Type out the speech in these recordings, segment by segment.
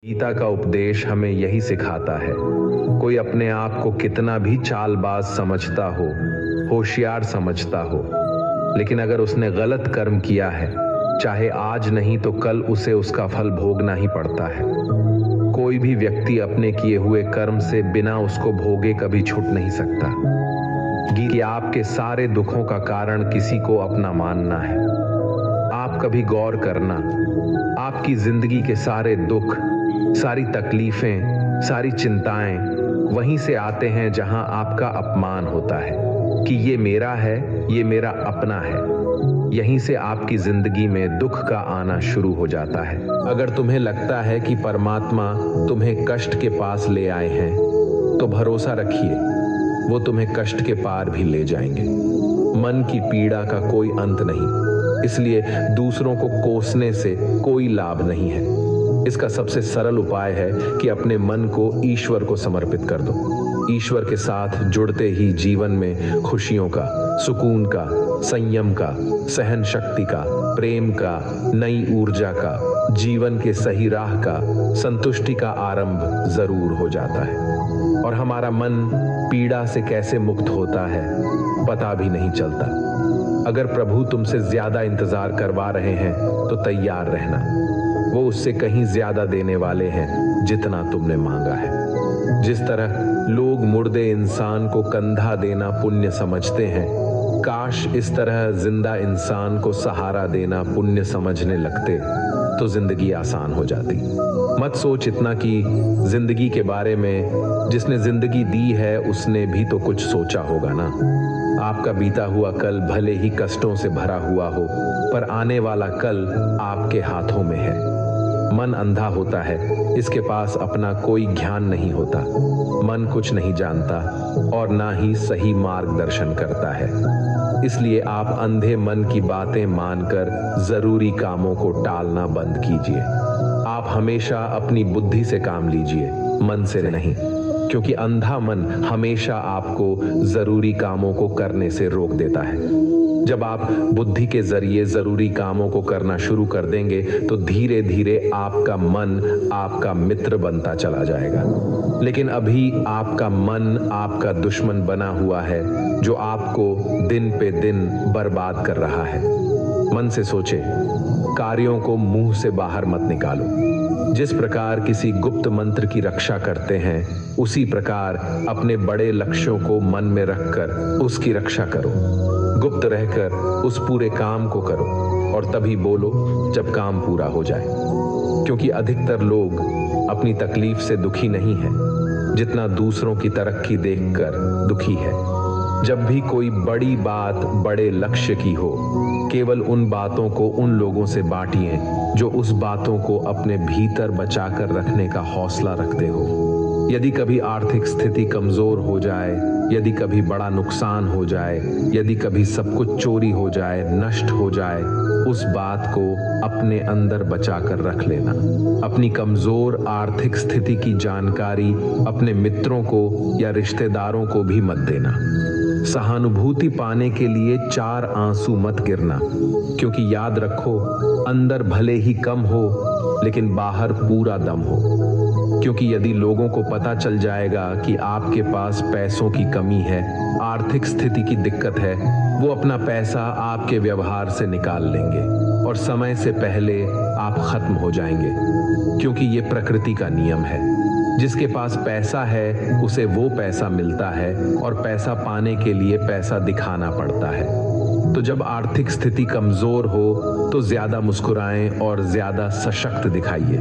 गीता का उपदेश हमें यही सिखाता है। कोई अपने आप को कितना भी चालबाज समझता हो, होशियार समझता हो, लेकिन अगर उसने गलत कर्म किया है, चाहे आज नहीं तो कल उसे उसका फल भोगना ही पड़ता है। कोई भी व्यक्ति अपने किए हुए कर्म से बिना उसको भोगे कभी छूट नहीं सकता। कि आपके सारे दुखों का कारण किसी को अपना मानना है। आप कभी गौर करना, आपकी जिंदगी के सारे दुख, सारी तकलीफें, सारी चिंताएं वहीं से आते हैं जहां आपका अपमान होता है कि ये मेरा है, ये मेरा अपना है। यहीं से आपकी जिंदगी में दुख का आना शुरू हो जाता है। अगर तुम्हें लगता है कि परमात्मा तुम्हें कष्ट के पास ले आए हैं, तो भरोसा रखिए, वो तुम्हें कष्ट के पार भी ले जाएंगे। मन की पीड़ा का कोई अंत नहीं, इसलिए दूसरों को कोसने से कोई लाभ नहीं है। इसका सबसे सरल उपाय है कि अपने मन को ईश्वर को समर्पित कर दो। ईश्वर के साथ जुड़ते ही जीवन में खुशियों का, सुकून का, संयम का, सहन शक्ति का, प्रेम का, नई ऊर्जा का, जीवन के सही राह का, संतुष्टि का आरंभ जरूर हो जाता है। और हमारा मन पीड़ा से कैसे मुक्त होता है पता भी नहीं चलता। अगर प्रभु तुमसे ज्यादा इंतजार करवा रहे हैं तो तैयार रहना, वो उससे कहीं ज्यादा देने वाले हैं जितना तुमने मांगा है। जिस तरह लोग मुर्दे इंसान को कंधा देना पुण्य समझते हैं, काश इस तरह जिंदा इंसान को सहारा देना पुण्य समझने लगते तो जिंदगी आसान हो जाती। मत सोच इतना कि जिंदगी के बारे में, जिसने जिंदगी दी है उसने भी तो कुछ सोचा होगा ना। आपका बीता हुआ कल भले ही कष्टों से भरा हुआ हो, पर आने वाला कल आपके हाथों में है। मन अंधा होता है, इसके पास अपना कोई ज्ञान नहीं होता। मन कुछ नहीं जानता और ना ही सही मार्गदर्शन करता है। इसलिए आप अंधे मन की बातें मानकर जरूरी कामों को टालना बंद कीजिए। आप हमेशा अपनी बुद्धि से काम लीजिए, मन से नहीं, क्योंकि अंधा मन हमेशा आपको जरूरी कामों को करने से रोक देता है। जब आप बुद्धि के जरिए जरूरी कामों को करना शुरू कर देंगे तो धीरे धीरे आपका मन आपका मित्र बनता चला जाएगा। लेकिन अभी आपका मन आपका दुश्मन बना हुआ है, जो आपको दिन पे दिन बर्बाद कर रहा है। मन से सोचे, कार्यों को मुंह से बाहर मत निकालो। जिस प्रकार किसी गुप्त मंत्र की रक्षा करते हैं, उसी प्रकार अपने बड़े लक्ष्यों को मन में रखकर उसकी रक्षा करो। गुप्त रहकर उस पूरे काम को करो और तभी बोलो जब काम पूरा हो जाए। क्योंकि अधिकतर लोग अपनी तकलीफ से दुखी नहीं है, जितना दूसरों की तरक्की देखकर दुखी है। जब भी कोई बड़ी बात बड़े लक्ष्य की हो, केवल उन बातों को उन लोगों से बांटिए जो उस बातों को अपने भीतर बचाकर रखने का हौसला रखते हो। यदि कभी आर्थिक स्थिति कमजोर हो जाए, यदि कभी बड़ा नुकसान हो जाए, यदि कभी सब कुछ चोरी हो जाए, नष्ट हो जाए, उस बात को अपने अंदर बचाकर रख लेना। अपनी कमजोर आर्थिक स्थिति की जानकारी अपने मित्रों को या रिश्तेदारों को भी मत देना। सहानुभूति पाने के लिए 4 आंसू मत गिरना, क्योंकि याद रखो, अंदर भले ही कम हो लेकिन बाहर पूरा दम हो। क्योंकि यदि लोगों को पता चल जाएगा कि आपके पास पैसों की कमी है, आर्थिक स्थिति की दिक्कत है, वो अपना पैसा आपके व्यवहार से निकाल लेंगे और समय से पहले आप खत्म हो जाएंगे। क्योंकि ये प्रकृति का नियम है, जिसके पास पैसा है उसे वो पैसा मिलता है और पैसा पाने के लिए पैसा दिखाना पड़ता है। तो जब आर्थिक स्थिति कमजोर हो तो ज्यादा मुस्कुराएं और ज्यादा सशक्त दिखाइए,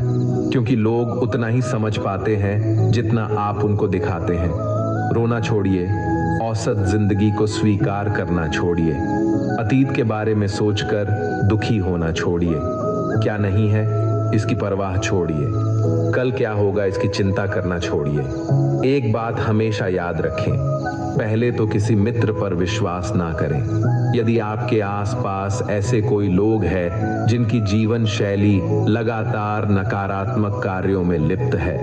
क्योंकि लोग उतना ही समझ पाते हैं जितना आप उनको दिखाते हैं। रोना छोड़िए, औसत जिंदगी को स्वीकार करना छोड़िए, अतीत के बारे में सोचकर दुखी होना छोड़िए। क्या नहीं है इसकी परवाह छोड़िए, कल क्या होगा इसकी चिंता करना छोड़िए। एक बात हमेशा याद रखें, पहले तो किसी मित्र पर विश्वास ना करें। यदि आपके आसपास ऐसे कोई लोग हैं जिनकी जीवन शैली लगातार नकारात्मक कार्यों में लिप्त है,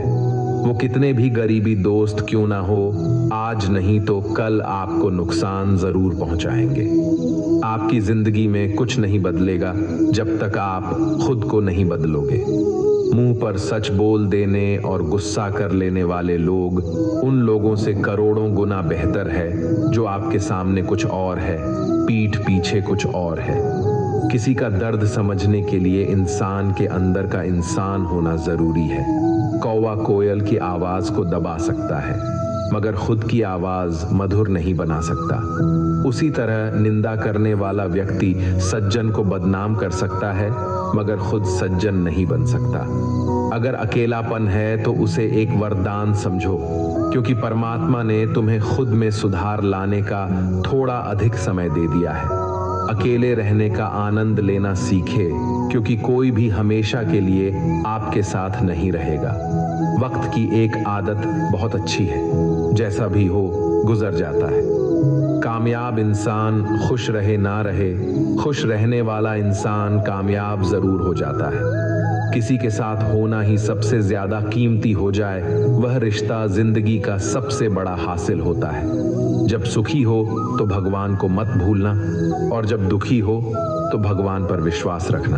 वो कितने भी गरीबी दोस्त क्यों ना हो, आज नहीं तो कल आपको नुकसान जरूर पहुंचाएंगे। आपकी जिंदगी में कुछ नहीं बदलेगा जब तक आप खुद को नहीं बदलोगे। मुंह पर सच बोल देने और गुस्सा कर लेने वाले लोग उन लोगों से करोड़ों गुना बेहतर है जो आपके सामने कुछ और है, पीठ पीछे कुछ और है। किसी का दर्द समझने के लिए इंसान के अंदर का इंसान होना जरूरी है। कौवा कोयल की आवाज को दबा सकता है मगर खुद की आवाज मधुर नहीं बना सकता। उसी तरह निंदा करने वाला व्यक्ति सज्जन को बदनाम कर सकता है मगर खुद सज्जन नहीं बन सकता। अगर अकेलापन है तो उसे एक वरदान समझो, क्योंकि परमात्मा ने तुम्हें खुद में सुधार लाने का थोड़ा अधिक समय दे दिया है। अकेले रहने का आनंद लेना सीखे, क्योंकि कोई भी हमेशा के लिए आपके साथ नहीं रहेगा। वक्त की एक आदत बहुत अच्छी है, जैसा भी हो गुजर जाता है। कामयाब इंसान खुश रहे ना रहे, खुश रहने वाला इंसान कामयाब जरूर हो जाता है। किसी के साथ होना ही सबसे ज्यादा कीमती हो जाए, वह रिश्ता जिंदगी का सबसे बड़ा हासिल होता है। जब सुखी हो तो भगवान को मत भूलना, और जब दुखी हो तो भगवान पर विश्वास रखना।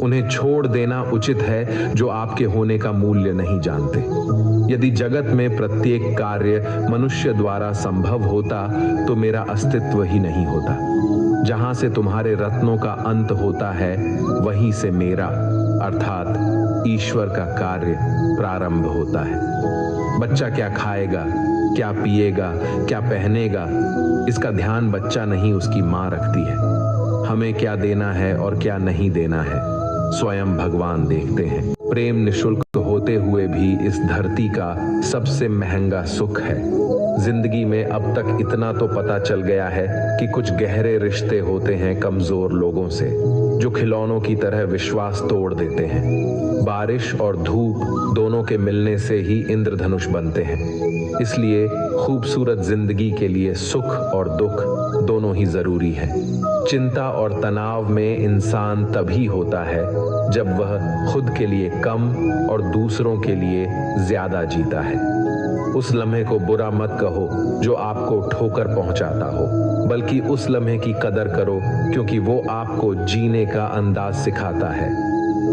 उन्हें छोड़ देना उचित है जो आपके होने का मूल्य नहीं जानते। यदि जगत में प्रत्येक कार्य मनुष्य द्वारा संभव होता तो मेरा अस्तित्व ही नहीं होता। जहां से तुम्हारे रत्नों का अंत होता है, वहीं से मेरा अर्थात ईश्वर का कार्य प्रारंभ होता है। बच्चा क्या खाएगा, क्या पिएगा, क्या पहनेगा, इसका ध्यान बच्चा नहीं उसकी माँ रखती है। हमें क्या देना है और क्या नहीं देना है, स्वयं भगवान देखते हैं। प्रेम निशुल्क होते हुए भी इस धरती का सबसे महंगा सुख है। जिंदगी में अब तक इतना तो पता चल गया है कि कुछ गहरे रिश्ते होते हैं कमजोर लोगों से, जो खिलौनों की तरह विश्वास तोड़ देते हैं। बारिश और धूप दोनों के मिलने से ही इंद्रधनुष बनते हैं। इसलिए खूबसूरत जिंदगी के लिए सुख और दुख दोनों ही जरूरी है। चिंता और तनाव में इंसान तभी होता है जब वह खुद के लिए कम और दूसरों के लिए ज्यादा जीता है। उस लम्हे को बुरा मत कहो जो आपको ठोकर पहुंचाता हो, बल्कि उस लम्हे की कदर करो, क्योंकि वो आपको जीने का अंदाज सिखाता है।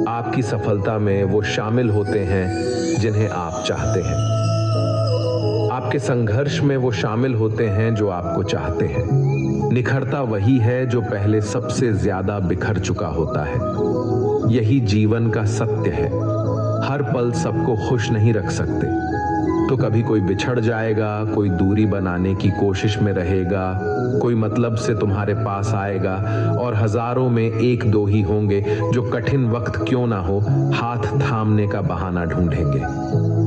आपकी सफलता में वो शामिल होते हैं जिन्हें आप चाहते हैं। आपके संघर्ष में वो शामिल होते हैं जो आपको चाहते हैं। निखरता वही है जो पहले सबसे ज्यादा बिखर चुका होता है। यही जीवन का सत्य है। हर पल सबको खुश नहीं रख सकते, तो कभी कोई बिछड़ जाएगा, कोई दूरी बनाने की कोशिश में रहेगा, कोई मतलब से तुम्हारे पास आएगा, और हजारों में एक दो ही होंगे जो कठिन वक्त क्यों ना हो हाथ थामने का बहाना ढूंढेंगे।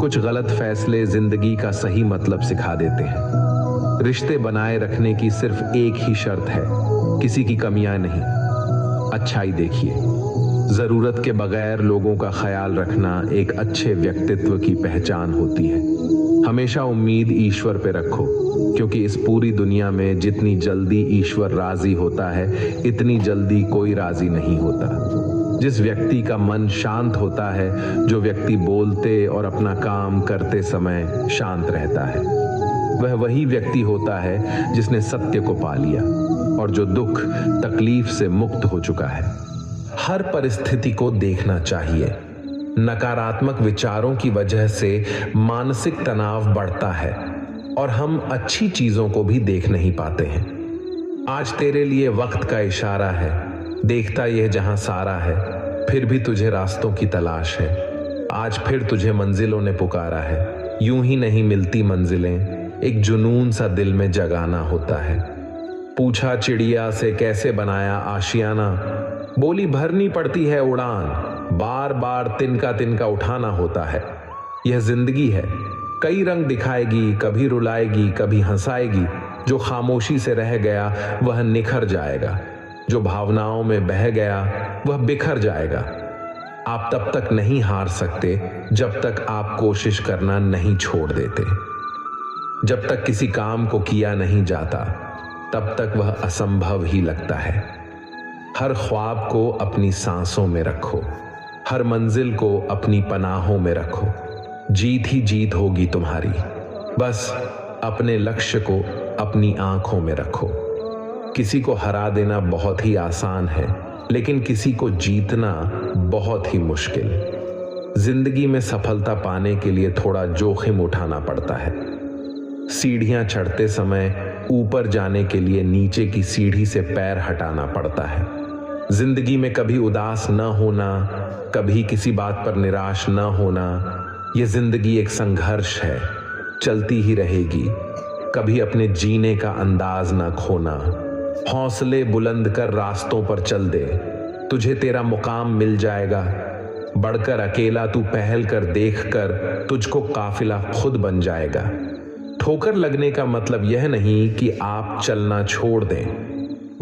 कुछ गलत फैसले जिंदगी का सही मतलब सिखा देते हैं। रिश्ते बनाए रखने की सिर्फ एक ही शर्त है, किसी की कमियां नहीं, अच्छाई देखिए। जरूरत के बगैर लोगों का ख्याल रखना एक अच्छे व्यक्तित्व की पहचान होती है। हमेशा उम्मीद ईश्वर पे रखो, क्योंकि इस पूरी दुनिया में जितनी जल्दी ईश्वर राजी होता है, इतनी जल्दी कोई राजी नहीं होता। जिस व्यक्ति का मन शांत होता है, जो व्यक्ति बोलते और अपना काम करते समय शांत रहता है, वह वही व्यक्ति होता है जिसने सत्य को पा लिया और जो दुख तकलीफ से मुक्त हो चुका है। हर परिस्थिति को देखना चाहिए। नकारात्मक विचारों की वजह से मानसिक तनाव बढ़ता है और हम अच्छी चीजों को भी देख नहीं पाते हैं। आज तेरे लिए वक्त का इशारा है, देखता यह जहां सारा है, फिर भी तुझे रास्तों की तलाश है। आज फिर तुझे मंजिलों ने पुकारा है, यूं ही नहीं मिलती मंजिलें, एक जुनून सा दिल में जगाना होता है। पूछा चिड़िया से कैसे बनाया आशियाना, बोली भरनी पड़ती है उड़ान, बार बार तिनका तिनका उठाना होता है। यह जिंदगी है, कई रंग दिखाएगी, कभी रुलाएगी, कभी हंसाएगी। जो खामोशी से रह गया वह निखर जाएगा, जो भावनाओं में बह गया वह बिखर जाएगा। आप तब तक नहीं हार सकते जब तक आप कोशिश करना नहीं छोड़ देते। जब तक किसी काम को किया नहीं जाता, तब तक वह असंभव ही लगता है। हर ख्वाब को अपनी सांसों में रखो, हर मंजिल को अपनी पनाहों में रखो। जीत ही जीत होगी तुम्हारी, बस अपने लक्ष्य को अपनी आंखों में रखो। किसी को हरा देना बहुत ही आसान है, लेकिन किसी को जीतना बहुत ही मुश्किल। जिंदगी में सफलता पाने के लिए थोड़ा जोखिम उठाना पड़ता है। सीढ़ियां चढ़ते समय ऊपर जाने के लिए नीचे की सीढ़ी से पैर हटाना पड़ता है। जिंदगी में कभी उदास न होना, कभी किसी बात पर निराश न होना, यह जिंदगी एक संघर्ष है, चलती ही रहेगी। कभी अपने जीने का अंदाज न खोना। हौसले बुलंद कर रास्तों पर चल दे, तुझे तेरा मुकाम मिल जाएगा। बढ़कर अकेला तू पहल कर, देख कर तुझको काफिला खुद बन जाएगा। ठोकर लगने का मतलब यह नहीं कि आप चलना छोड़ दें,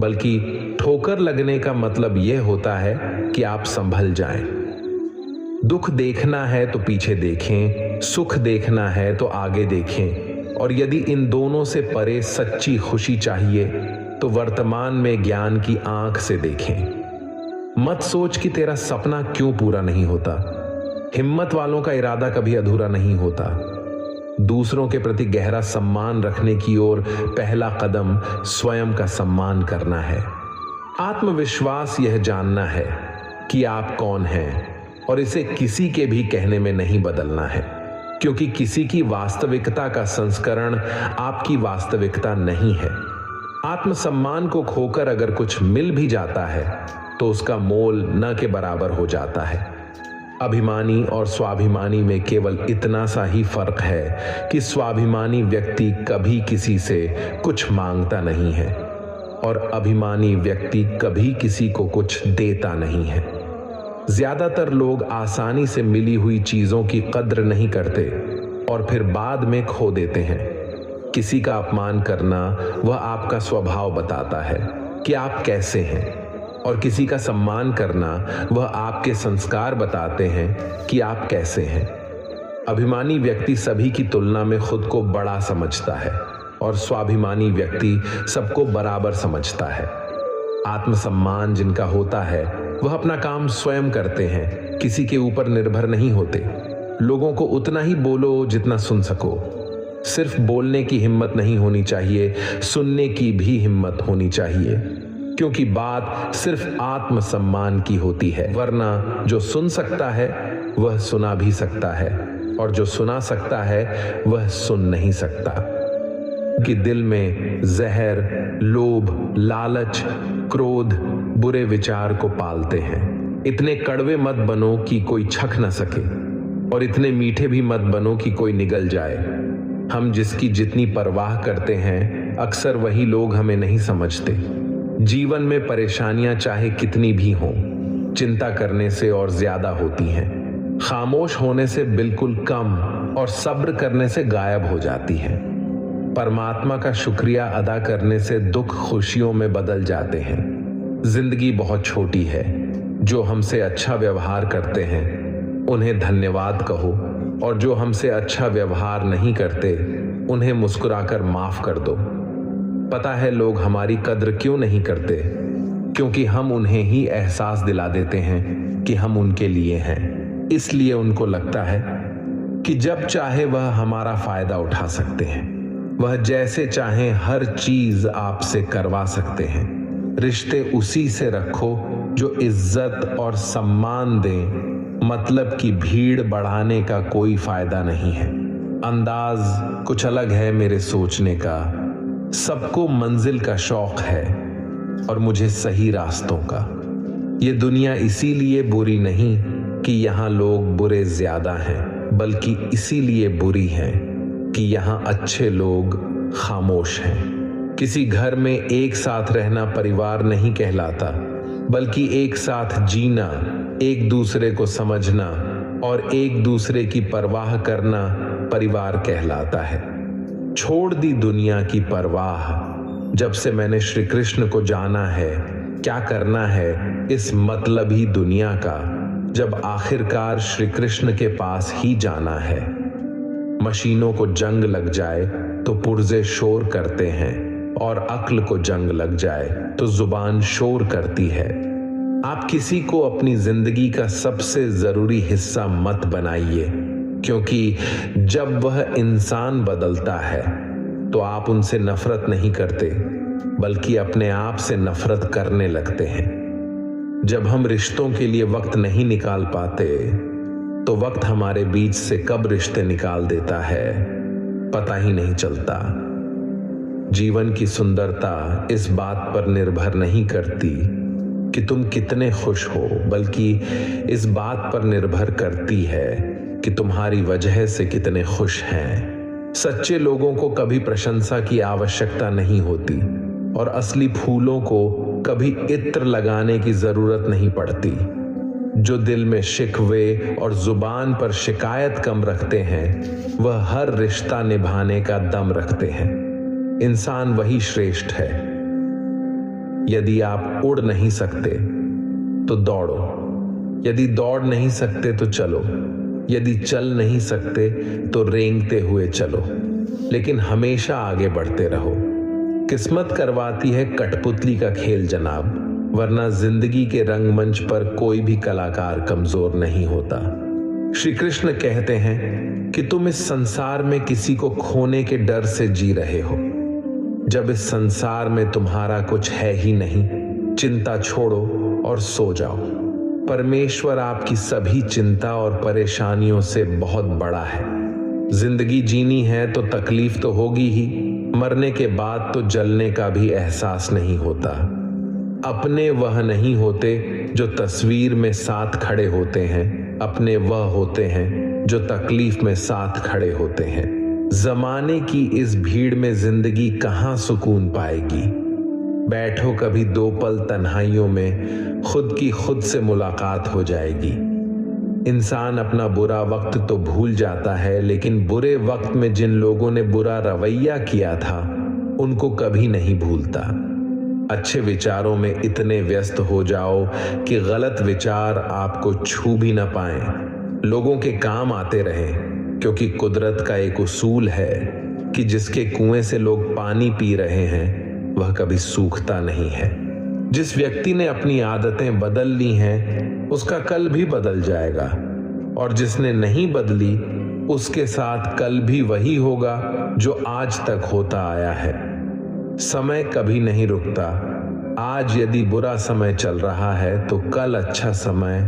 बल्कि ठोकर लगने का मतलब यह होता है कि आप संभल जाएं। दुख देखना है तो पीछे देखें, सुख देखना है तो आगे देखें, और यदि इन दोनों से परे सच्ची खुशी चाहिए तो वर्तमान में ज्ञान की आंख से देखें। मत सोच कि तेरा सपना क्यों पूरा नहीं होता। हिम्मत वालों का इरादा कभी अधूरा नहीं होता। दूसरों के प्रति गहरा सम्मान रखने की ओर पहला कदम स्वयं का सम्मान करना है। आत्मविश्वास यह जानना है कि आप कौन हैं और इसे किसी के भी कहने में नहीं बदलना है, क्योंकि किसी की वास्तविकता का संस्करण आपकी वास्तविकता नहीं है। आत्मसम्मान को खोकर अगर कुछ मिल भी जाता है तो उसका मोल न के बराबर हो जाता है। अभिमानी और स्वाभिमानी में केवल इतना सा ही फर्क है कि स्वाभिमानी व्यक्ति कभी किसी से कुछ मांगता नहीं है और अभिमानी व्यक्ति कभी किसी को कुछ देता नहीं है। ज्यादातर लोग आसानी से मिली हुई चीजों की कद्र नहीं करते और फिर बाद में खो देते हैं। किसी का अपमान करना वह आपका स्वभाव बताता है कि आप कैसे हैं, और किसी का सम्मान करना वह आपके संस्कार बताते हैं कि आप कैसे हैं। अभिमानी व्यक्ति सभी की तुलना में खुद को बड़ा समझता है और स्वाभिमानी व्यक्ति सबको बराबर समझता है। आत्मसम्मान जिनका होता है वह अपना काम स्वयं करते हैं, किसी के ऊपर निर्भर नहीं होते। लोगों को उतना ही बोलो जितना सुन सको। सिर्फ बोलने की हिम्मत नहीं होनी चाहिए, सुनने की भी हिम्मत होनी चाहिए, क्योंकि बात सिर्फ आत्मसम्मान की होती है। वरना जो सुन सकता है वह सुना भी सकता है, और जो सुना सकता है वह सुन नहीं सकता। कि दिल में जहर, लोभ, लालच, क्रोध, बुरे विचार को पालते हैं। इतने कड़वे मत बनो कि कोई छक न सके, और इतने मीठे भी मत बनो कि कोई निगल जाए। हम जिसकी जितनी परवाह करते हैं अक्सर वही लोग हमें नहीं समझते। जीवन में परेशानियां चाहे कितनी भी हों, चिंता करने से और ज्यादा होती हैं। खामोश होने से बिल्कुल कम और सब्र करने से गायब हो जाती हैं। परमात्मा का शुक्रिया अदा करने से दुख खुशियों में बदल जाते हैं। जिंदगी बहुत छोटी है। जो हमसे अच्छा व्यवहार करते हैं उन्हें धन्यवाद कहो, और जो हमसे अच्छा व्यवहार नहीं करते उन्हें मुस्कुराकर माफ कर दो। पता है लोग हमारी कद्र क्यों नहीं करते? क्योंकि हम उन्हें ही एहसास दिला देते हैं कि हम उनके लिए हैं। इसलिए उनको लगता है कि जब चाहे वह हमारा फायदा उठा सकते हैं। वह जैसे चाहें हर चीज आपसे करवा सकते हैं। रिश्ते उसी से रखो जो इज्जत और सम्मान दें। मतलब की भीड़ बढ़ाने का कोई फायदा नहीं है। अंदाज कुछ अलग है मेरे सोचने का। सबको मंजिल का शौक है और मुझे सही रास्तों का। ये दुनिया इसीलिए बुरी नहीं कि यहाँ लोग बुरे ज्यादा हैं, बल्कि इसीलिए बुरी है कि यहाँ अच्छे लोग खामोश हैं। किसी घर में एक साथ रहना परिवार नहीं कहलाता, बल्कि एक साथ जीना, एक दूसरे को समझना और एक दूसरे की परवाह करना परिवार कहलाता है। छोड़ दी दुनिया की परवाह, जब से मैंने श्री कृष्ण को जाना है। क्या करना है इस मतलबी दुनिया का, जब आखिरकार श्री कृष्ण के पास ही जाना है। मशीनों को जंग लग जाए तो पुर्जे शोर करते हैं, और अक्ल को जंग लग जाए तो जुबान शोर करती है। आप किसी को अपनी जिंदगी का सबसे जरूरी हिस्सा मत बनाइए, क्योंकि जब वह इंसान बदलता है तो आप उनसे नफरत नहीं करते, बल्कि अपने आप से नफरत करने लगते हैं। जब हम रिश्तों के लिए वक्त नहीं निकाल पाते तो वक्त हमारे बीच से कब रिश्ते निकाल देता है पता ही नहीं चलता। जीवन की सुंदरता इस बात पर निर्भर नहीं करती कि तुम कितने खुश हो, बल्कि इस बात पर निर्भर करती है कि तुम्हारी वजह से कितने खुश हैं। सच्चे लोगों को कभी प्रशंसा की आवश्यकता नहीं होती और असली फूलों को कभी इत्र लगाने की जरूरत नहीं पड़ती। जो दिल में शिकवे और जुबान पर शिकायत कम रखते हैं वह हर रिश्ता निभाने का दम रखते हैं। इंसान वही श्रेष्ठ है। यदि आप उड़ नहीं सकते तो दौड़ो, यदि दौड़ नहीं सकते तो चलो, यदि चल नहीं सकते तो रेंगते हुए चलो, लेकिन हमेशा आगे बढ़ते रहो। किस्मत करवाती है कठपुतली का खेल जनाब, वरना जिंदगी के रंगमंच पर कोई भी कलाकार कमजोर नहीं होता। श्री कृष्ण कहते हैं कि तुम इस संसार में किसी को खोने के डर से जी रहे हो। जब इस संसार में तुम्हारा कुछ है ही नहीं, चिंता छोड़ो और सो जाओ। परमेश्वर आपकी सभी चिंता और परेशानियों से बहुत बड़ा है। जिंदगी जीनी है तो तकलीफ तो होगी ही, मरने के बाद तो जलने का भी एहसास नहीं होता। अपने वह नहीं होते जो तस्वीर में साथ खड़े होते हैं, अपने वह होते हैं जो तकलीफ में साथ खड़े होते हैं। जमाने की इस भीड़ में जिंदगी कहाँ सुकून पाएगी। बैठो कभी दो पल तन्हाइयों में, खुद की खुद से मुलाकात हो जाएगी। इंसान अपना बुरा वक्त तो भूल जाता है, लेकिन बुरे वक्त में जिन लोगों ने बुरा रवैया किया था उनको कभी नहीं भूलता। अच्छे विचारों में इतने व्यस्त हो जाओ कि गलत विचार आपको छू भी न पाएं। लोगों के काम आते रहें, क्योंकि कुदरत का एक उसूल है कि जिसके कुएं से लोग पानी पी रहे हैं वह कभी सूखता नहीं है। जिस व्यक्ति ने अपनी आदतें बदल ली हैं उसका कल भी बदल जाएगा, और जिसने नहीं बदली उसके साथ कल भी वही होगा जो आज तक होता आया है। समय कभी नहीं रुकता। आज यदि बुरा समय चल रहा है तो कल अच्छा समय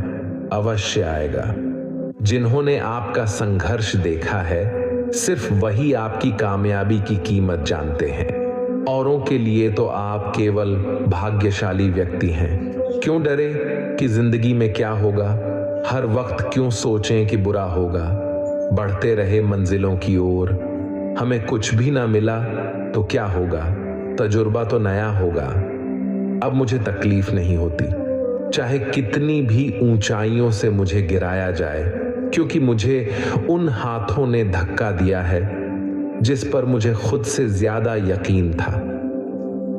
अवश्य आएगा। जिन्होंने आपका संघर्ष देखा है सिर्फ वही आपकी कामयाबी की कीमत जानते हैं। औरों के लिए तो आप केवल भाग्यशाली व्यक्ति हैं। क्यों डरे कि जिंदगी में क्या होगा, हर वक्त क्यों सोचें कि बुरा होगा। बढ़ते रहे मंजिलों की ओर, हमें कुछ भी ना मिला तो क्या होगा, तजुर्बा तो नया होगा। अब मुझे तकलीफ नहीं होती, चाहे कितनी भी ऊंचाइयों से मुझे गिराया जाए, क्योंकि मुझे उन हाथों ने धक्का दिया है जिस पर मुझे खुद से ज्यादा यकीन था।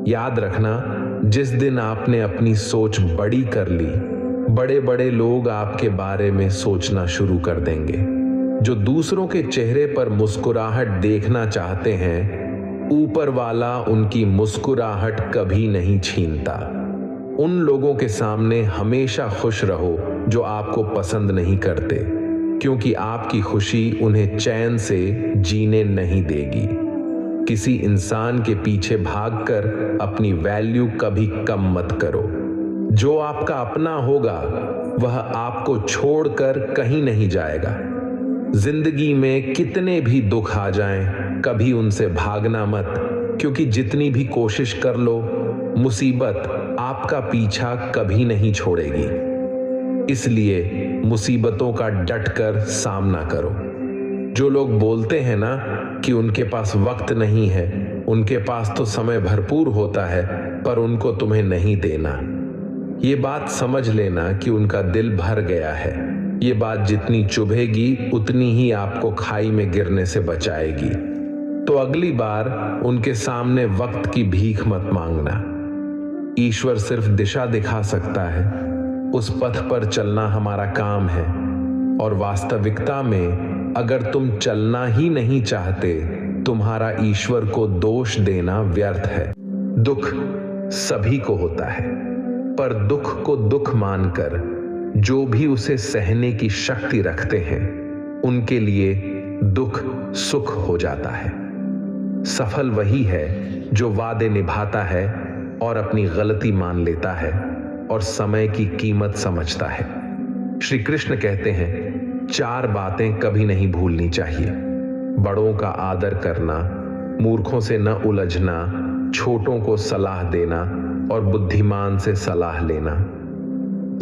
याद रखना, जिस दिन आपने अपनी सोच बड़ी कर ली, बड़े बड़े लोग आपके बारे में सोचना शुरू कर देंगे। जो दूसरों के चेहरे पर मुस्कुराहट देखना चाहते हैं, ऊपर वाला उनकी मुस्कुराहट कभी नहीं छीनता। उन लोगों के सामने हमेशा खुश रहो जो आपको पसंद नहीं करते, क्योंकि आपकी खुशी उन्हें चैन से जीने नहीं देगी। किसी इंसान के पीछे भागकर अपनी वैल्यू कभी कम मत करो। जो आपका अपना होगा वह आपको छोड़कर कहीं नहीं जाएगा। जिंदगी में कितने भी दुख आ जाएं, कभी उनसे भागना मत, क्योंकि जितनी भी कोशिश कर लो, मुसीबत आपका पीछा कभी नहीं छोड़ेगी। इसलिए मुसीबतों का डटकर सामना करो। जो लोग बोलते हैं ना कि उनके पास वक्त नहीं है, उनके पास तो समय भरपूर होता है, पर उनको तुम्हें नहीं देना। ये बात समझ लेना कि उनका दिल भर गया है। ये बात जितनी चुभेगी उतनी ही आपको खाई में गिरने से बचाएगी। तो अगली बार उनके सामने वक्त की भीख मत मांगना। ईश्वर सिर्फ दिशा दिखा सकता है, उस पथ पर चलना हमारा काम है। और वास्तविकता में अगर तुम चलना ही नहीं चाहते, तुम्हारा ईश्वर को दोष देना व्यर्थ है। दुख सभी को होता है, पर दुख को दुख मानकर जो भी उसे सहने की शक्ति रखते हैं, उनके लिए दुख सुख हो जाता है। सफल वही है जो वादे निभाता है और अपनी गलती मान लेता है और समय की कीमत समझता है। श्री कृष्ण कहते हैं 4 बातें कभी नहीं भूलनी चाहिए। बड़ों का आदर करना, मूर्खों से न उलझना, छोटों को सलाह देना और बुद्धिमान से सलाह लेना।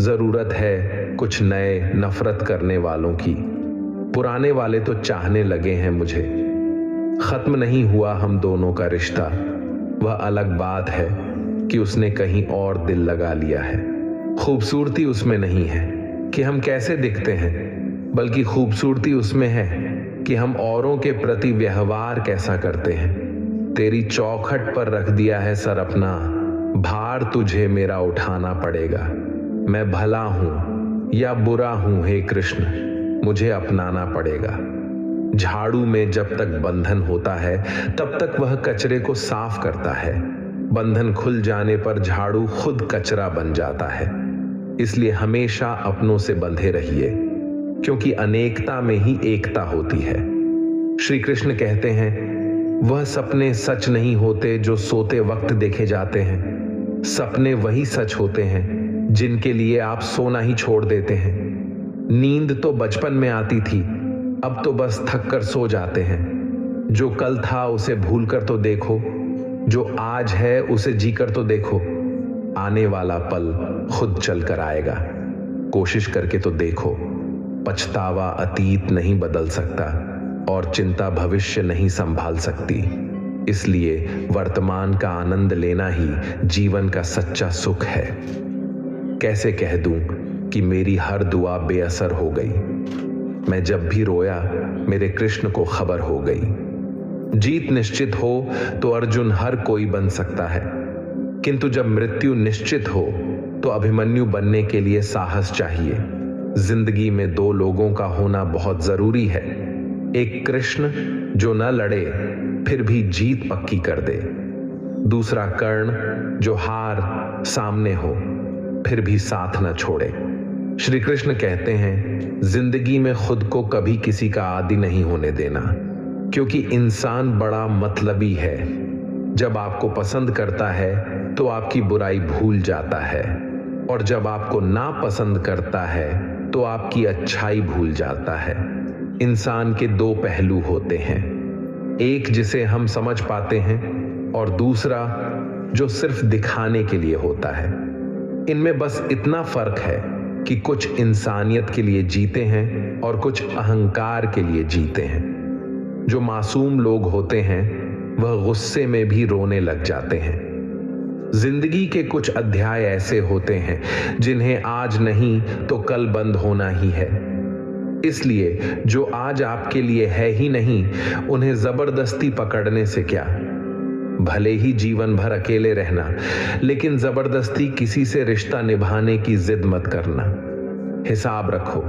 जरूरत है कुछ नए नफरत करने वालों की। पुराने वाले तो चाहने लगे हैं मुझे। खत्म नहीं हुआ हम दोनों का रिश्ता। वह अलग बात है कि उसने कहीं और दिल लगा लिया है। खूबसूरती उसमें नहीं है कि हम कैसे दिखते हैं, बल्कि खूबसूरती उसमें है कि हम औरों के प्रति व्यवहार कैसा करते हैं। तेरी चौखट पर रख दिया है सर अपना, भार तुझे मेरा उठाना पड़ेगा। मैं भला हूं या बुरा हूं हे कृष्ण, मुझे अपनाना पड़ेगा। झाड़ू में जब तक बंधन होता है तब तक वह कचरे को साफ करता है। बंधन खुल जाने पर झाड़ू खुद कचरा बन जाता है। इसलिए हमेशा अपनों से बंधे रहिए, क्योंकि अनेकता में ही एकता होती है। श्री कृष्ण कहते हैं, वह सपने सच नहीं होते जो सोते वक्त देखे जाते हैं। सपने वही सच होते हैं जिनके लिए आप सोना ही छोड़ देते हैं। नींद तो बचपन में आती थी, अब तो बस थक कर सो जाते हैं। जो कल था उसे भूल कर तो देखो, जो आज है उसे जी कर तो देखो। आने वाला पल खुद चल कर आएगा, कोशिश करके तो देखो। पछतावा अतीत नहीं बदल सकता और चिंता भविष्य नहीं संभाल सकती। इसलिए वर्तमान का आनंद लेना ही जीवन का सच्चा सुख है। कैसे कह दूं कि मेरी हर दुआ बेअसर हो गई। मैं जब भी रोया मेरे कृष्ण को खबर हो गई। जीत निश्चित हो तो अर्जुन हर कोई बन सकता है, किंतु जब मृत्यु निश्चित हो तो अभिमन्यु बनने के लिए साहस चाहिए। जिंदगी में 2 लोगों का होना बहुत जरूरी है। एक कृष्ण जो न लड़े फिर भी जीत पक्की कर दे, दूसरा कर्ण जो हार सामने हो फिर भी साथ न छोड़े। श्री कृष्ण कहते हैं, जिंदगी में खुद को कभी किसी का आदी नहीं होने देना, क्योंकि इंसान बड़ा मतलबी है। जब आपको पसंद करता है तो आपकी बुराई भूल जाता है, और जब आपको नापसंद करता है तो आपकी अच्छाई भूल जाता है। इंसान के 2 पहलू होते हैं, एक जिसे हम समझ पाते हैं और दूसरा जो सिर्फ दिखाने के लिए होता है। इनमें बस इतना फर्क है कि कुछ इंसानियत के लिए जीते हैं और कुछ अहंकार के लिए जीते हैं। जो मासूम लोग होते हैं वह गुस्से में भी रोने लग जाते हैं। जिंदगी के कुछ अध्याय ऐसे होते हैं जिन्हें आज नहीं तो कल बंद होना ही है। इसलिए जो आज आपके लिए है ही नहीं, उन्हें जबरदस्ती पकड़ने से क्या। भले ही जीवन भर अकेले रहना, लेकिन जबरदस्ती किसी से रिश्ता निभाने की जिद मत करना। हिसाब रखो,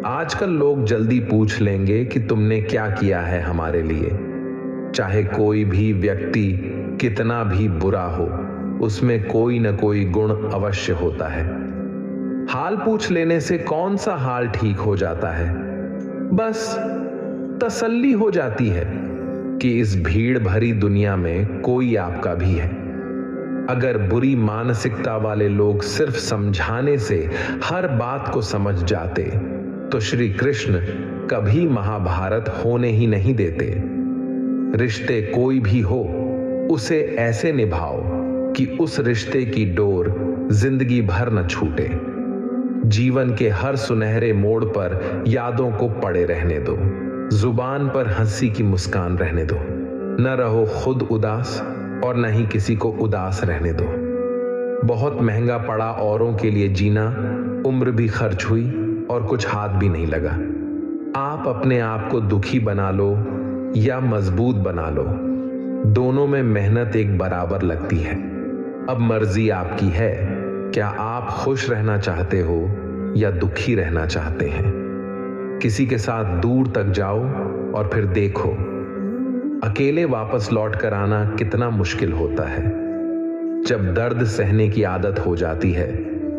आजकल लोग जल्दी पूछ लेंगे कि तुमने क्या किया है हमारे लिए। चाहे कोई भी व्यक्ति कितना भी बुरा हो, उसमें कोई न कोई गुण अवश्य होता है। हाल पूछ लेने से कौन सा हाल ठीक हो जाता है, बस तसल्ली हो जाती है कि इस भीड़ भरी दुनिया में कोई आपका भी है। अगर बुरी मानसिकता वाले लोग सिर्फ समझाने से हर बात को समझ जाते तो श्री कृष्ण कभी महाभारत होने ही नहीं देते। रिश्ते कोई भी हो, उसे ऐसे निभाओ कि उस रिश्ते की डोर जिंदगी भर न छूटे। जीवन के हर सुनहरे मोड़ पर यादों को पड़े रहने दो, जुबान पर हंसी की मुस्कान रहने दो। न रहो खुद उदास और न ही किसी को उदास रहने दो। बहुत महंगा पड़ा औरों के लिए जीना, उम्र भी खर्च हुई और कुछ हाथ भी नहीं लगा। आप अपने आप को दुखी बना लो या मजबूत बना लो, दोनों में मेहनत एक बराबर लगती है। अब मर्जी आपकी है, क्या आप खुश रहना चाहते हो या दुखी रहना चाहते हैं। किसी के साथ दूर तक जाओ और फिर देखो अकेले वापस लौट कर आना कितना मुश्किल होता है। जब दर्द सहने की आदत हो जाती है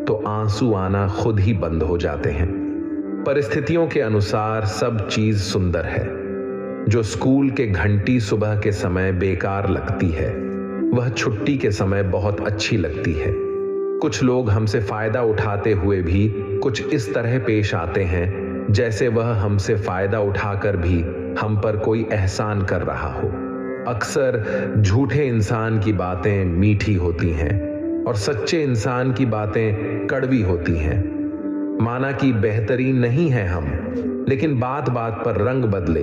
तो आंसू आना खुद ही बंद हो जाते हैं। परिस्थितियों के अनुसार सब चीज सुंदर है। जो स्कूल के घंटी सुबह के समय बेकार लगती है, वह छुट्टी के समय बहुत अच्छी लगती है। कुछ लोग हमसे फायदा उठाते हुए भी कुछ इस तरह पेश आते हैं जैसे वह हमसे फायदा उठाकर भी हम पर कोई एहसान कर रहा हो। अक्सर झूठे इंसान की बातें मीठी होती हैं और सच्चे इंसान की बातें कड़वी होती हैं। माना कि बेहतरीन नहीं है हम, लेकिन बात बात पर रंग बदले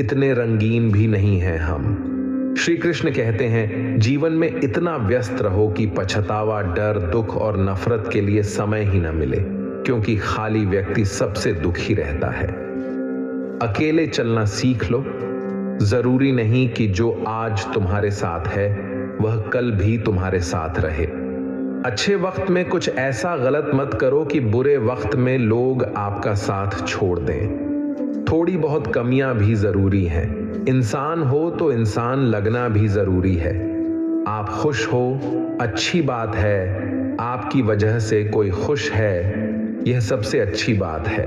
इतने रंगीन भी नहीं हैं हम। श्री कृष्ण कहते हैं, जीवन में इतना व्यस्त रहो कि पछतावा, डर, दुख और नफरत के लिए समय ही न मिले, क्योंकि खाली व्यक्ति सबसे दुखी रहता है। अकेले चलना सीख लो। जरूरी नहीं कि जो आज तुम्हारे साथ है वह कल भी तुम्हारे साथ रहे। अच्छे वक्त में कुछ ऐसा गलत मत करो कि बुरे वक्त में लोग आपका साथ छोड़ दें। थोड़ी बहुत कमियां भी जरूरी हैं। इंसान हो तो इंसान लगना भी जरूरी है। आप खुश हो, अच्छी बात है। आपकी वजह से कोई खुश है, यह सबसे अच्छी बात है।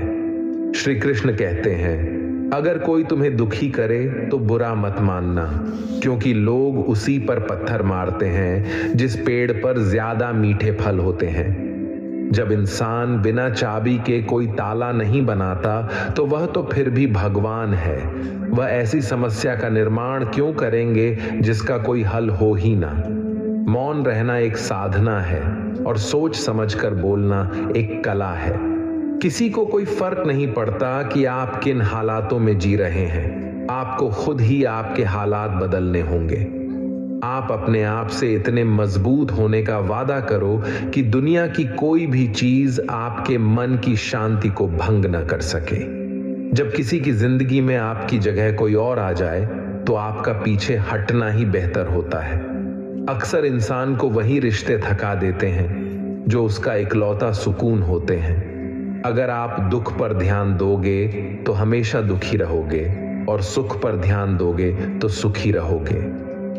श्री कृष्ण कहते हैं, अगर कोई तुम्हें दुखी करे तो बुरा मत मानना, क्योंकि लोग उसी पर पत्थर मारते हैं जिस पेड़ पर ज्यादा मीठे फल होते हैं। जब इंसान बिना चाबी के कोई ताला नहीं बनाता तो वह तो फिर भी भगवान है। वह ऐसी समस्या का निर्माण क्यों करेंगे जिसका कोई हल हो ही ना। मौन रहना एक साधना है और सोच समझकर बोलना एक कला है। किसी को कोई फर्क नहीं पड़ता कि आप किन हालातों में जी रहे हैं। आपको खुद ही आपके हालात बदलने होंगे। आप अपने आप से इतने मजबूत होने का वादा करो कि दुनिया की कोई भी चीज आपके मन की शांति को भंग न कर सके। जब किसी की जिंदगी में आपकी जगह कोई और आ जाए तो आपका पीछे हटना ही बेहतर होता है। अक्सर इंसान को वही रिश्ते थका देते हैं जो उसका इकलौता सुकून होते हैं। अगर आप दुख पर ध्यान दोगे तो हमेशा दुखी रहोगे और सुख पर ध्यान दोगे तो सुखी रहोगे।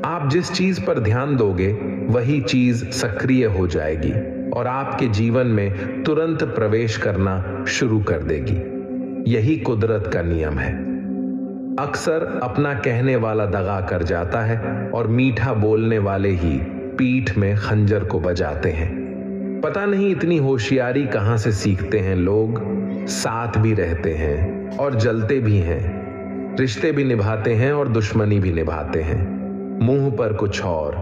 आप जिस चीज पर ध्यान दोगे वही चीज सक्रिय हो जाएगी और आपके जीवन में तुरंत प्रवेश करना शुरू कर देगी। यही कुदरत का नियम है। अक्सर अपना कहने वाला दगा कर जाता है और मीठा बोलने वाले ही पीठ में खंजर को बजाते हैं। पता नहीं इतनी होशियारी कहां से सीखते हैं लोग। साथ भी रहते हैं और जलते भी हैं, रिश्ते भी निभाते हैं और दुश्मनी भी निभाते हैं। मुंह पर कुछ और,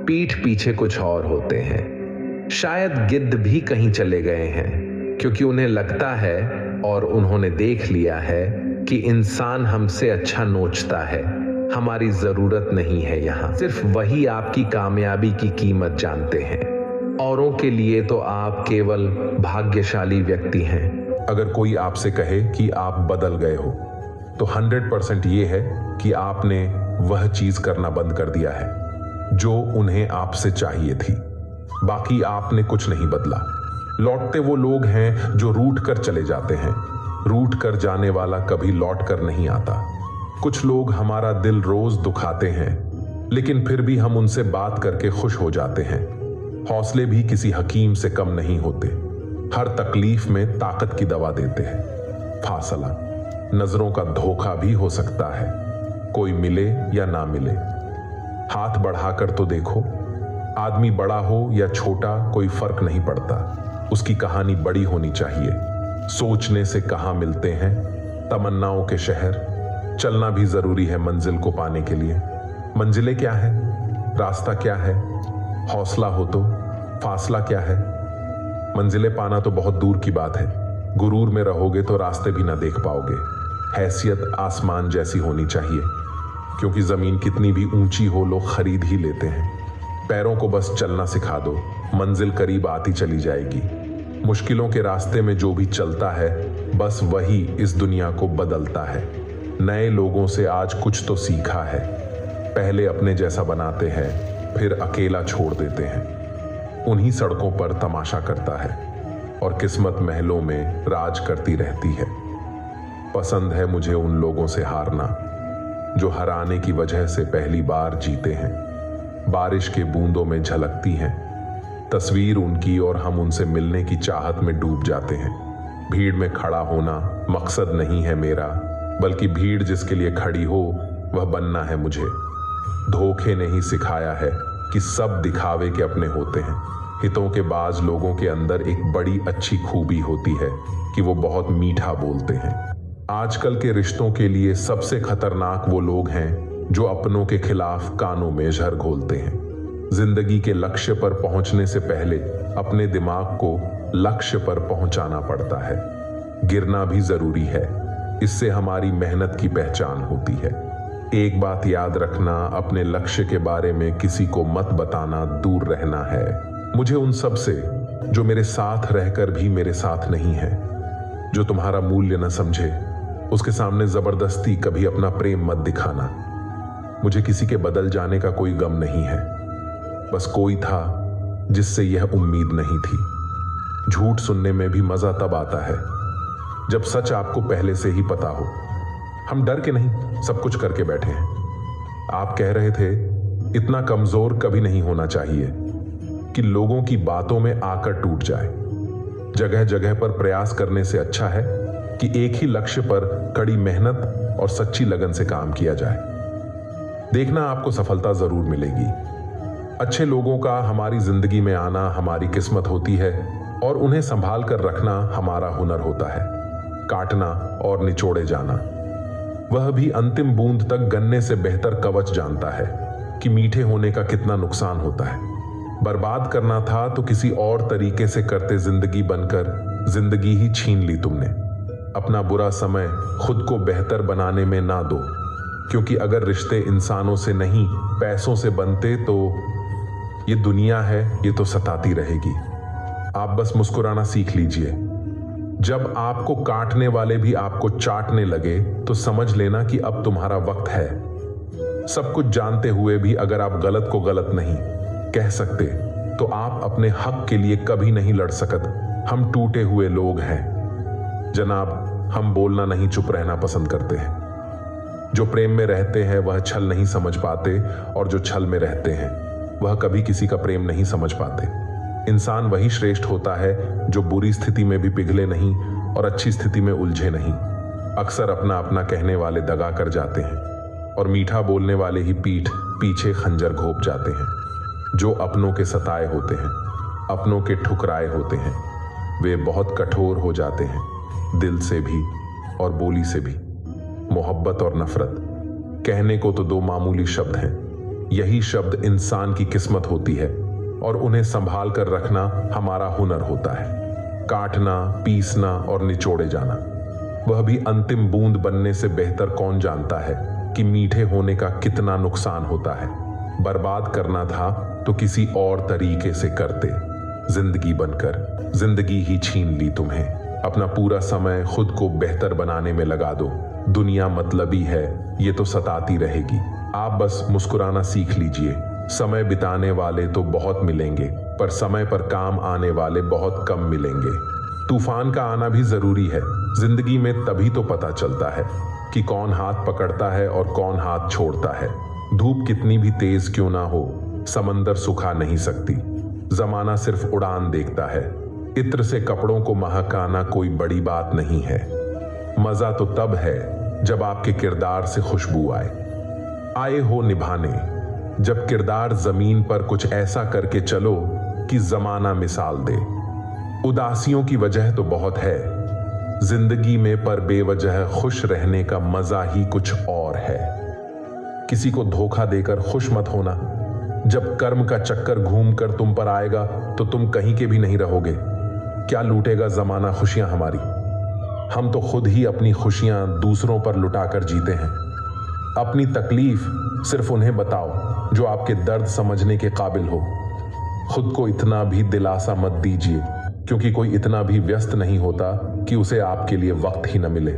पीठ पीछे कुछ और होते हैं। शायद गिद्ध भी कहीं चले गए हैं, क्योंकि उन्हें लगता है और उन्होंने देख लिया है कि इंसान हमसे अच्छा नोचता है। हमारी जरूरत नहीं है यहाँ। सिर्फ वही आपकी कामयाबी की कीमत जानते हैं। औरों के लिए तो आप केवल भाग्यशाली व्यक्ति हैं। अगर कोई आपसे कहे कि आप बदल गए हो तो 100% ये है कि आपने वह चीज करना बंद कर दिया है जो उन्हें आपसे चाहिए थी। बाकी आपने कुछ नहीं बदला। लौटते वो लोग हैं जो रूठ कर चले जाते हैं। रूठ कर जाने वाला कभी लौट कर नहीं आता। कुछ लोग हमारा दिल रोज दुखाते हैं, लेकिन फिर भी हम उनसे बात करके खुश हो जाते हैं। हौसले भी किसी हकीम से कम नहीं होते। हर तकलीफ में ताकत की दवा देते हैं। फासला, नजरों का धोखा भी हो सकता है। कोई मिले या ना मिले, हाथ बढ़ाकर तो देखो। आदमी बड़ा हो या छोटा कोई फर्क नहीं पड़ता, उसकी कहानी बड़ी होनी चाहिए। सोचने से कहाँ मिलते हैं तमन्नाओं के शहर। चलना भी जरूरी है मंजिल को पाने के लिए। मंजिलें क्या है, रास्ता क्या है, हौसला हो तो फासला क्या है। मंजिलें पाना तो बहुत दूर की बात है। गुरूर में रहोगे तो रास्ते भी ना देख पाओगे। हैसियत आसमान जैसी होनी चाहिए, क्योंकि जमीन कितनी भी ऊंची हो लोग खरीद ही लेते हैं। पैरों को बस चलना सिखा दो, मंजिल करीब आती चली जाएगी। मुश्किलों के रास्ते में जो भी चलता है बस वही इस दुनिया को बदलता है। नए लोगों से आज कुछ तो सीखा है। पहले अपने जैसा बनाते हैं, फिर अकेला छोड़ देते हैं। उन्हीं सड़कों पर तमाशा करता है और किस्मत महलों में राज करती रहती है। पसंद है मुझे उन लोगों से हारना जो हराने की वजह से पहली बार जीते हैं। बारिश के बूंदों में झलकती हैं तस्वीर उनकी और हम उनसे मिलने की चाहत में डूब जाते हैं। भीड़ में खड़ा होना मकसद नहीं है मेरा, बल्कि भीड़ जिसके लिए खड़ी हो वह बनना है मुझे। धोखे ने ही सिखाया है कि सब दिखावे के अपने होते हैं। हितों के बाज लोगों के अंदर एक बड़ी अच्छी खूबी होती है कि वो बहुत मीठा बोलते हैं। आजकल के रिश्तों के लिए सबसे खतरनाक वो लोग हैं जो अपनों के खिलाफ कानों में जहर घोलते हैं। जिंदगी के लक्ष्य पर पहुंचने से पहले अपने दिमाग को लक्ष्य पर पहुंचाना पड़ता है। गिरना भी जरूरी है, इससे हमारी मेहनत की पहचान होती है। एक बात याद रखना, अपने लक्ष्य के बारे में किसी को मत बताना, दूर रहना है। मुझे उन सब से जो मेरे साथ रहकर भी मेरे साथ नहीं है, जो तुम्हारा मूल्य न समझे, उसके सामने जबरदस्ती कभी अपना प्रेम मत दिखाना। मुझे किसी के बदल जाने का कोई गम नहीं है, बस कोई था जिससे यह उम्मीद नहीं थी। झूठ सुनने में भी मजा तब आता है जब सच आपको पहले से ही पता हो। हम डर के नहीं सब कुछ करके बैठे हैं। आप कह रहे थे इतना कमजोर कभी नहीं होना चाहिए कि लोगों की बातों में आकर टूट जाए। जगह जगह पर प्रयास करने से अच्छा है कि एक ही लक्ष्य पर कड़ी मेहनत और सच्ची लगन से काम किया जाए। देखना, आपको सफलता जरूर मिलेगी। अच्छे लोगों का हमारी जिंदगी में आना हमारी किस्मत होती है और उन्हें संभाल कर रखना हमारा हुनर होता है। काटना और निचोड़े जाना, वह भी अंतिम बूंद तक गन्ने से बेहतर कवच जानता है कि मीठे होने का कितना नुकसान होता है। बर्बाद करना था तो किसी और तरीके से करते, जिंदगी बनकर जिंदगी ही छीन ली तुमने। अपना बुरा समय खुद को बेहतर बनाने में ना दो, क्योंकि अगर रिश्ते इंसानों से नहीं पैसों से बनते तो ये दुनिया है, ये तो सताती रहेगी। आप बस मुस्कुराना सीख लीजिए। जब आपको काटने वाले भी आपको चाटने लगे तो समझ लेना कि अब तुम्हारा वक्त है। सब कुछ जानते हुए भी अगर आप गलत को गलत नहीं कह सकते तो आप अपने हक के लिए कभी नहीं लड़ सकते। हम टूटे हुए लोग हैं जनाब, हम बोलना नहीं चुप रहना पसंद करते हैं। जो प्रेम में रहते हैं वह छल नहीं समझ पाते, और जो छल में रहते हैं वह कभी किसी का प्रेम नहीं समझ पाते। इंसान वही श्रेष्ठ होता है जो बुरी स्थिति में भी पिघले नहीं और अच्छी स्थिति में उलझे नहीं। अक्सर अपना अपना कहने वाले दगा कर जाते हैं और मीठा बोलने वाले ही पीठ पीछे खंजर घोंप जाते हैं। जो अपनों के सताए होते हैं, अपनों के ठुकराए होते हैं, वे बहुत कठोर हो जाते हैं, दिल से भी और बोली से भी। मोहब्बत और नफरत कहने को तो दो मामूली शब्द हैं। यही शब्द इंसान की किस्मत होती है और उन्हें संभाल कर रखना हमारा हुनर होता है। काटना, पीसना और निचोड़े जाना, वह भी अंतिम बूंद बनने से बेहतर कौन जानता है कि मीठे होने का कितना नुकसान होता है। बर्बाद करना था तो किसी और तरीके से करते, जिंदगी बनकर जिंदगी ही छीन ली तुम्हें। अपना पूरा समय खुद को बेहतर बनाने में लगा दो। दुनिया मतलबी है, ये तो सताती रहेगी। आप बस मुस्कुराना सीख लीजिए। समय बिताने वाले तो बहुत मिलेंगे, पर समय पर काम आने वाले बहुत कम मिलेंगे। तूफान का आना भी जरूरी है। जिंदगी में तभी तो पता चलता है कि कौन हाथ पकड़ता है और कौन हाथ छोड़ता है। धूप कितनी भी तेज क्यों ना हो, समंदर सुखा नहीं सकती। जमाना सिर्फ उड़ान देखता है। इत्र से कपड़ों को महकाना कोई बड़ी बात नहीं है। मजा तो तब है जब आपके किरदार से खुशबू आए हो निभाने। जब किरदार जमीन पर कुछ ऐसा करके चलो कि जमाना मिसाल दे। उदासियों की वजह तो बहुत है जिंदगी में, पर बेवजह खुश रहने का मजा ही कुछ और है। किसी को धोखा देकर खुश मत होना। जब कर्म का चक्कर घूमकर तुम पर आएगा तो तुम कहीं के भी नहीं रहोगे। क्या लूटेगा जमाना खुशियां हमारी? हम तो खुद ही अपनी खुशियां दूसरों पर लुटाकर जीते हैं। अपनी तकलीफ सिर्फ उन्हें बताओ जो आपके दर्द समझने के काबिल हो। खुद को इतना भी दिलासा मत दीजिए, क्योंकि कोई इतना भी व्यस्त नहीं होता कि उसे आपके लिए वक्त ही न मिले।